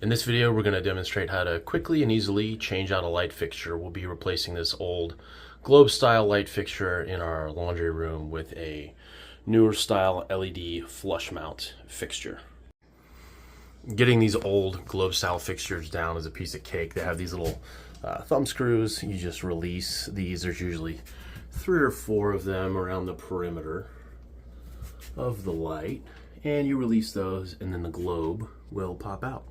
In this video, we're going to demonstrate how to quickly and easily change out a light fixture. We'll be replacing this old globe style light fixture in our laundry room with a newer style LED flush mount fixture. Getting these old globe style fixtures down is a piece of cake. They have these little thumb screws. You just release these. There's usually 3 or 4 of them around the perimeter of the light, and you release those and then the globe will pop out.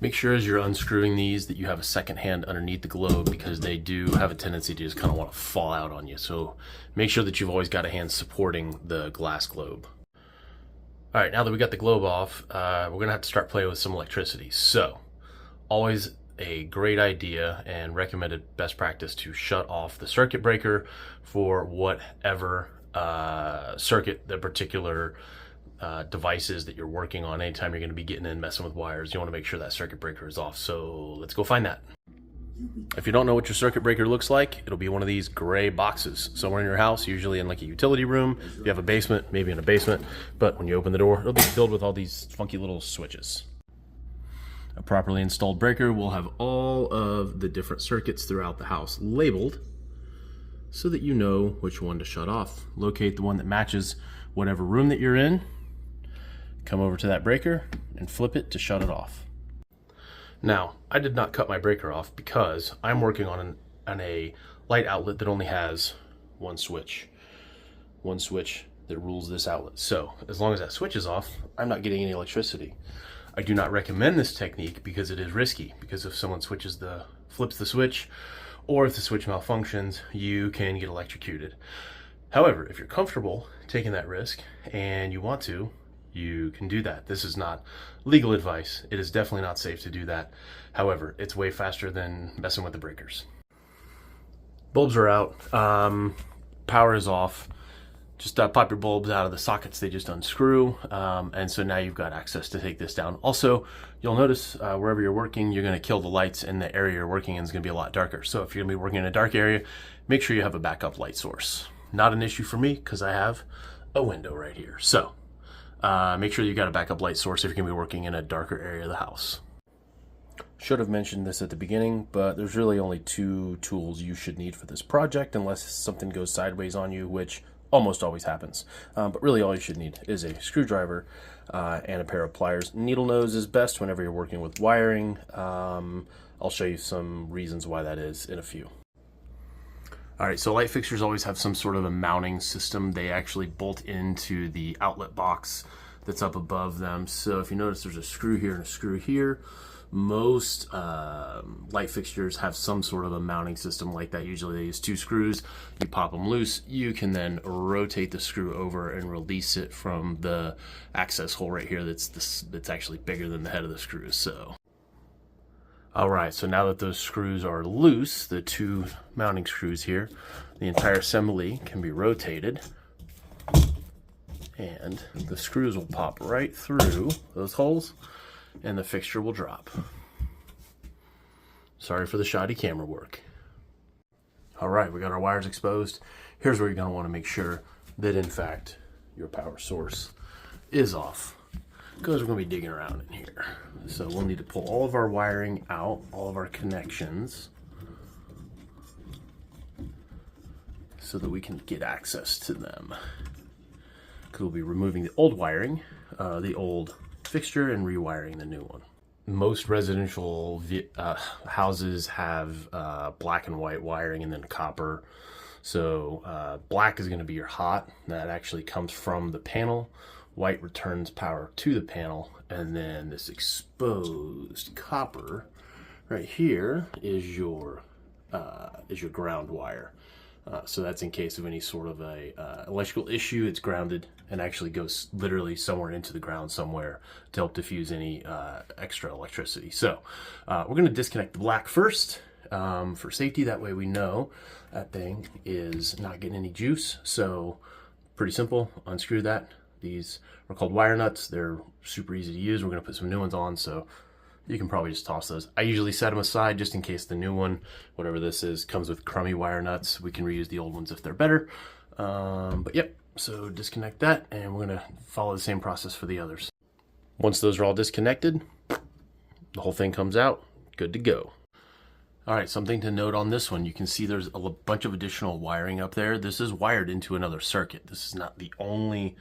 Make sure as you're unscrewing these that you have a second hand underneath the globe, because they do have a tendency to just kind of want to fall out on you. So make sure that you've always got a hand supporting the glass globe. All right, now that we got the globe off, we're gonna have to start playing with some electricity. So always a great idea and recommended best practice to shut off the circuit breaker for whatever circuit the particular devices that you're working on. Anytime you're going to be getting in messing with wires, you want to make sure that circuit breaker is off. So let's go find that. If you don't know what your circuit breaker looks like, it'll be one of these gray boxes somewhere in your house, usually in like a utility room. If you have a basement, maybe in a basement, but when you open the door, it'll be filled with all these funky little switches. A properly installed breaker will have all of the different circuits throughout the house labeled so that you know which one to shut off. Locate the one that matches whatever room that you're in. Come over to that breaker and flip it to shut it off. Now, I did not cut my breaker off because I'm working on a light outlet that only has one switch that rules this outlet. So as long as that switch is off, I'm not getting any electricity. I do not recommend this technique because it is risky, because if someone flips the switch, or if the switch malfunctions, you can get electrocuted. However, if you're comfortable taking that risk and you want to, you can do that. This is not legal advice. It is definitely not safe to do that. However, it's way faster than messing with the breakers. Bulbs are out. Power is off. Just pop your bulbs out of the sockets they just unscrew. And so now you've got access to take this down. Also, you'll notice wherever you're working, you're going to kill the lights, and the area you're working in is going to be a lot darker. So if you're going to be working in a dark area, make sure you have a backup light source. Not an issue for me because I have a window right here. So make sure you got a backup light source if you're going to be working in a darker area of the house. Should have mentioned this at the beginning, but there's really only 2 tools you should need for this project unless something goes sideways on you, which almost always happens. But really all you should need is a screwdriver and a pair of pliers. Needle nose is best whenever you're working with wiring. I'll show you some reasons why that is in a few. All right, so light fixtures always have some sort of a mounting system. They actually bolt into the outlet box that's up above them. So if you notice, there's a screw here and a screw here. Most light fixtures have some sort of a mounting system like that. Usually they use 2 screws. You pop them loose. You can then rotate the screw over and release it from the access hole right here that's actually bigger than the head of the screw. So all right, so now that those screws are loose, the 2 mounting screws here, the entire assembly can be rotated, and the screws will pop right through those holes, and the fixture will drop. Sorry for the shoddy camera work. All right, we got our wires exposed. Here's where you're going to want to make sure that, in fact, your power source is off, because we're going to be digging around in here. So we'll need to pull all of our wiring out, all of our connections, so that we can get access to them. Because we'll be removing the old wiring, the old fixture, and rewiring the new one. Most residential houses have black and white wiring and then copper. So black is going to be your hot. That actually comes from the panel. White returns power to the panel, and then this exposed copper right here is your ground wire. So that's in case of any sort of a electrical issue. It's grounded and actually goes literally somewhere into the ground somewhere to help diffuse any extra electricity. So we're going to disconnect the black first for safety. That way we know that thing is not getting any juice. So pretty simple. Unscrew that. These are called wire nuts. They're super easy to use. We're going to put some new ones on, so you can probably just toss those. I usually set them aside just in case the new one, whatever this is, comes with crummy wire nuts. We can reuse the old ones if they're better. But yep, so disconnect that, and we're going to follow the same process for the others. Once those are all disconnected, the whole thing comes out, good to go. All right, something to note on this one, you can see there's a bunch of additional wiring up there. This is wired into another circuit. This is not the only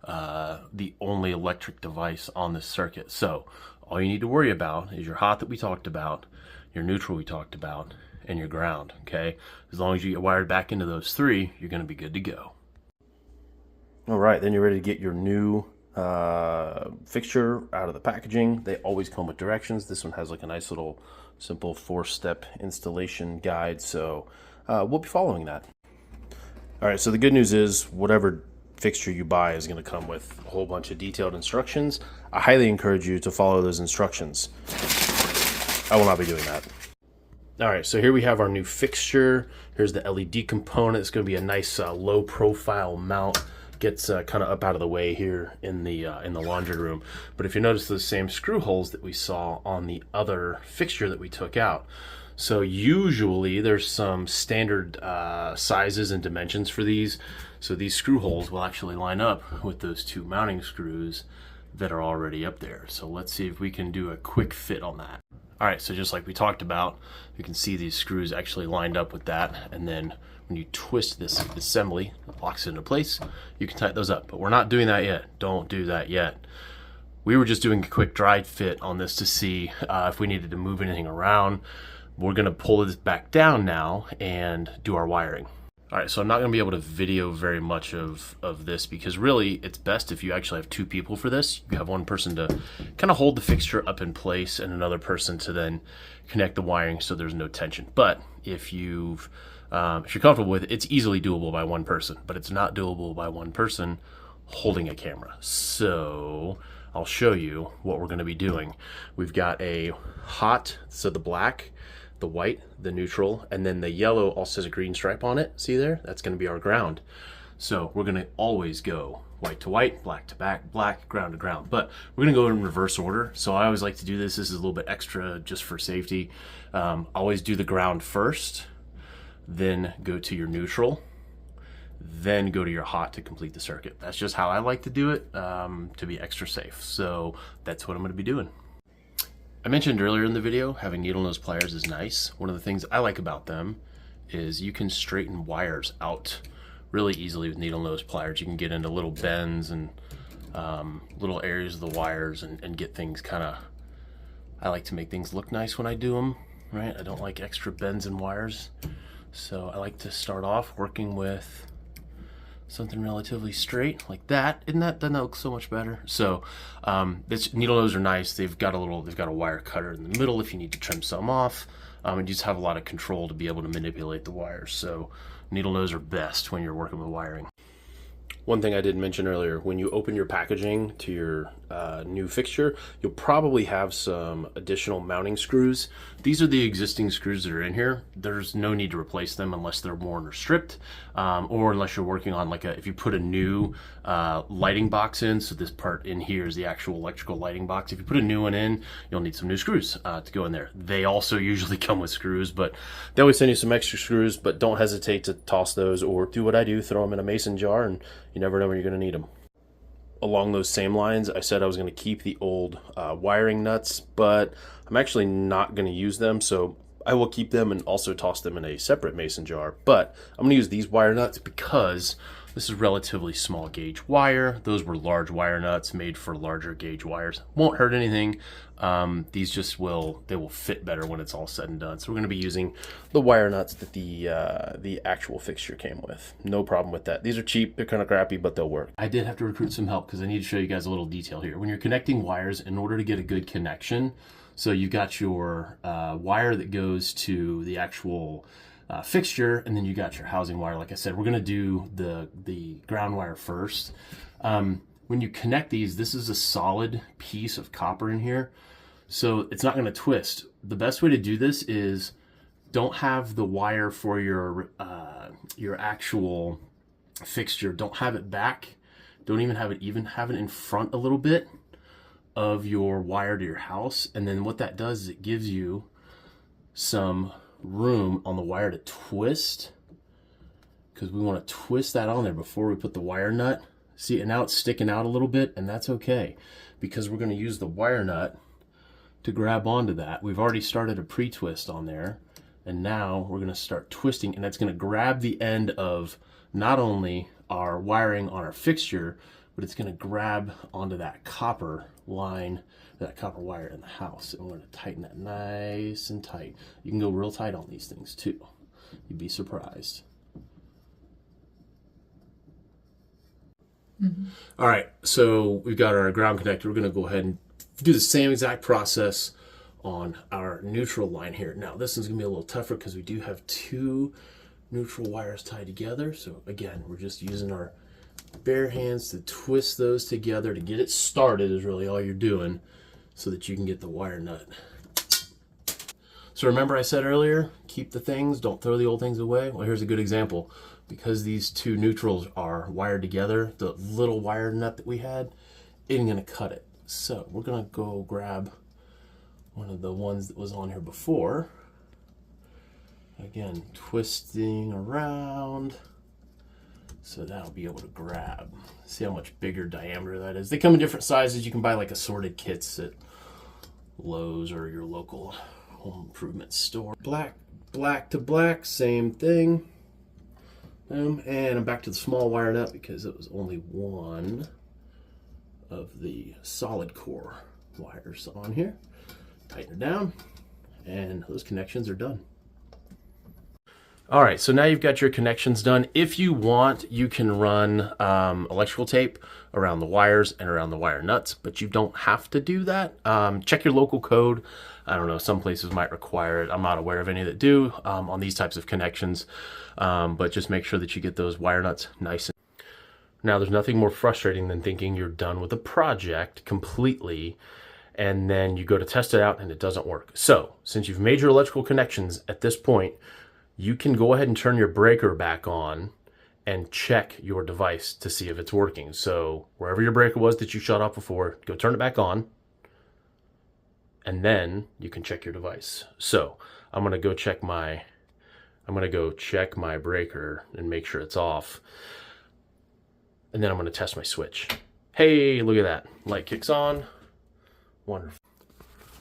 electric device on this circuit. So all you need to worry about is your hot that we talked about, your neutral we talked about, and your ground, okay? As long as you get wired back into those three, you're gonna be good to go. All right, then you're ready to get your new fixture out of the packaging. They always come with directions. This one has like a nice little simple 4-step installation guide, so we'll be following that. All right, so the good news is whatever fixture you buy is going to come with a whole bunch of detailed instructions. I highly encourage you to follow those instructions. I will not be doing that. All right, so here we have our new fixture. Here's the LED component. It's going to be a nice low profile mount. Gets kind of up out of the way here in the laundry room. But if you notice those same screw holes that we saw on the other fixture that we took out, so usually there's some standard sizes and dimensions for these. So these screw holes will actually line up with those two mounting screws that are already up there. So let's see if we can do a quick fit on that. All right, so just like we talked about, you can see these screws actually lined up with that, and then when you twist this assembly, it locks it into place, you can tighten those up. But we're not doing that yet. Don't do that yet. We were just doing a quick dry fit on this to see if we needed to move anything around. We're gonna pull this back down now and do our wiring. All right, so I'm not gonna be able to video very much of this because really it's best if you actually have two people for this. You have one person to kind of hold the fixture up in place and another person to then connect the wiring so there's no tension. But if you're comfortable with it, it's easily doable by one person, but it's not doable by one person holding a camera. So I'll show you what we're gonna be doing. We've got a hot, so the black, the white, the neutral, and then the yellow also has a green stripe on it. See there? That's gonna be our ground. So we're gonna always go white to white, black to black, ground to ground. But we're gonna go in reverse order. So I always like to do this. This is a little bit extra just for safety. Always do the ground first, then go to your neutral, then go to your hot to complete the circuit. That's just how I like to do it to be extra safe. So that's what I'm gonna be doing. I mentioned earlier in the video, having needle nose pliers is nice. One of the things I like about them is you can straighten wires out really easily with needle nose pliers. You can get into little bends and little areas of the wires and get things kind of, I like to make things look nice when I do them, right? I don't like extra bends in wires. So I like to start off working with something relatively straight like that. Doesn't that look so much better? So this needle nose are nice. They've got a wire cutter in the middle if you need to trim some off. And you just have a lot of control to be able to manipulate the wires. So needle nose are best when you're working with wiring. One thing I did mention earlier, when you open your packaging to your new fixture, you'll probably have some additional mounting screws. These are the existing screws that are in here. There's no need to replace them unless they're worn or stripped, or unless you're working on if you put a new lighting box in, so this part in here is the actual electrical lighting box. If you put a new one in, you'll need some new screws to go in there. They also usually come with screws, but they always send you some extra screws, but don't hesitate to toss those or do what I do, throw them in a mason jar, and you never know when you're going to need them. Along those same lines, I said I was going to keep the old wiring nuts, but I'm actually not going to use them, so I will keep them and also toss them in a separate mason jar. But I'm going to use these wire nuts because this is relatively small gauge wire. Those were large wire nuts made for larger gauge wires. Won't hurt anything. These just will fit better when it's all said and done. So we're going to be using the wire nuts that the actual fixture came with. No problem with that. These are cheap. They're kind of crappy, but they'll work. I did have to recruit some help because I need to show you guys a little detail here. When you're connecting wires, in order to get a good connection, so you've got your wire that goes to the actual fixture, and then you got your housing wire. Like I said, we're going to do the ground wire first. When you connect these, this is a solid piece of copper in here, so it's not going to twist. The best way to do this is don't have the wire for your actual fixture. Don't have it back. Don't even have it in front a little bit of your wire to your house. And then what that does is it gives you some room on the wire to twist, because we want to twist that on there before we put the wire nut. See, and now it's sticking out a little bit, and that's okay because we're going to use the wire nut to grab onto that. We've already started a pre-twist on there, and now we're going to start twisting, and that's going to grab the end of not only our wiring on our fixture, but it's going to grab onto that copper line, that copper wire in the house, and we're going to tighten that nice and tight. You can go real tight on these things too. You'd be surprised. All right, so we've got our ground connector. We're going to go ahead and do the same exact process on our neutral line here. Now this one's going to be a little tougher because we do have two neutral wires tied together. So again, we're just using our bare hands to twist those together to get it started is really all you're doing, so that you can get the wire nut. So remember I said earlier, keep the things, don't throw the old things away. Well, here's a good example. Because these two neutrals are wired together, the little wire nut that we had isn't gonna cut it. So we're gonna go grab one of the ones that was on here before. Again, twisting around, so that'll be able to grab. See how much bigger diameter that is. They come in different sizes. You can buy like assorted kits at Lowe's or your local home improvement store. Black to black, same thing. And I'm back to the small wire nut because it was only one of the solid core wires on here. Tighten it down, and those connections are done. All right, so now you've got your connections done. If you want, you can run electrical tape around the wires and around the wire nuts, but you don't have to do that. Check your local code. I don't know, some places might require it. I'm not aware of any that do on these types of connections, but just make sure that you get those wire nuts nice. Now, there's nothing more frustrating than thinking you're done with a project completely, and then you go to test it out and it doesn't work. So, since you've made your electrical connections at this point, you can go ahead and turn your breaker back on and check your device to see if it's working. So wherever your breaker was that you shut off before, go turn it back on, and then you can check your device. So I'm gonna go check my breaker and make sure it's off. And then I'm gonna test my switch. Hey, look at that. Light kicks on. Wonderful.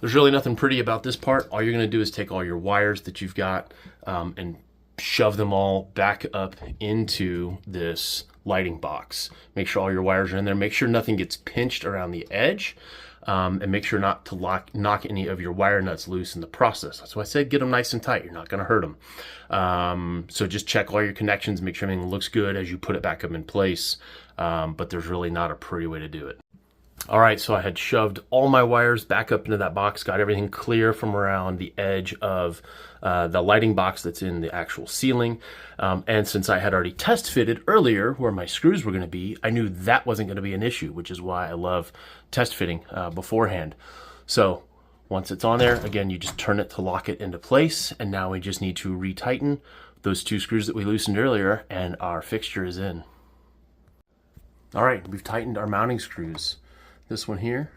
There's really nothing pretty about this part. All you're gonna do is take all your wires that you've got and shove them all back up into this lighting box. Make sure all your wires are in there. Make sure nothing gets pinched around the edge, and make sure not to knock any of your wire nuts loose in the process. That's why I said get them nice and tight. You're not gonna hurt them. So just check all your connections, make sure everything looks good as you put it back up in place, but there's really not a pretty way to do it. All right, so I had shoved all my wires back up into that box, got everything clear from around the edge of the lighting box that's in the actual ceiling. And since I had already test fitted earlier where my screws were gonna be, I knew that wasn't gonna be an issue, which is why I love test fitting beforehand. So once it's on there, again, you just turn it to lock it into place. And now we just need to retighten those two screws that we loosened earlier, and our fixture is in. All right, we've tightened our mounting screws. This one here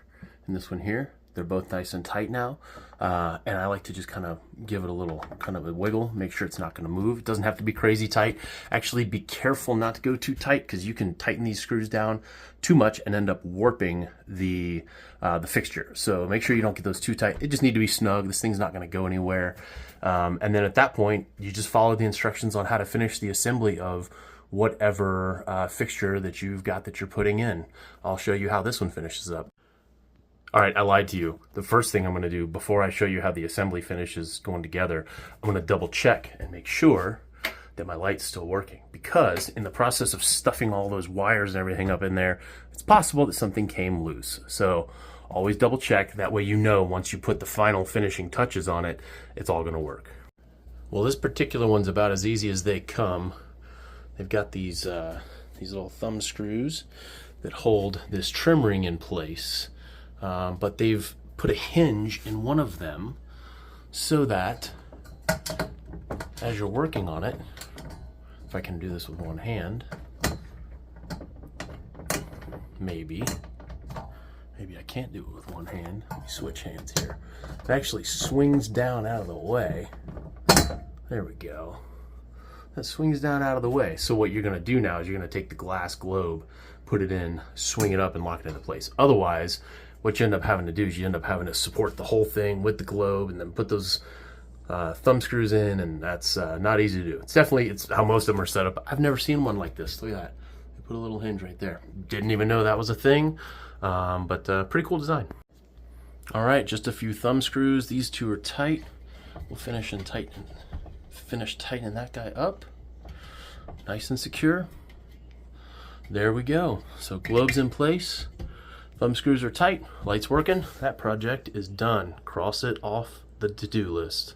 and this one here, they're both nice and tight now. And I like to just kind of give it a little kind of a wiggle, make sure it's not gonna move. It doesn't have to be crazy tight. Actually, be careful not to go too tight because you can tighten these screws down too much and end up warping the fixture. So make sure you don't get those too tight. They just need to be snug. This thing's not gonna go anywhere. And then at that point, you just follow the instructions on how to finish the assembly of whatever fixture that you've got that you're putting in. I'll show you how this one finishes up. All right, I lied to you. The first thing I'm gonna do before I show you how the assembly finishes going together, I'm gonna double check and make sure that my light's still working, because in the process of stuffing all those wires and everything up in there, it's possible that something came loose. So always double check, that way you know once you put the final finishing touches on it, it's all gonna work. Well, this particular one's about as easy as they come. They've got these little thumb screws that hold this trim ring in place, but they've put a hinge in one of them so that as you're working on it, if I can do this with one hand, maybe I can't do it with one hand. Let me switch hands here. It actually swings down out of the way. There we go. That swings down out of the way. So what you're gonna do now is you're gonna take the glass globe, put it in, swing it up and lock it into place. Otherwise, what you end up having to do is you end up having to support the whole thing with the globe and then put those thumb screws in, and that's not easy to do. It's how most of them are set up. I've never seen one like this. Look at that. They put a little hinge right there. Didn't even know that was a thing, but pretty cool design. All right, just a few thumb screws. These two are tight. We'll finish tightening that guy up. Nice and secure. There we go. So globe's in place. Thumb screws are tight. Light's working. That project is done. Cross it off the to-do list.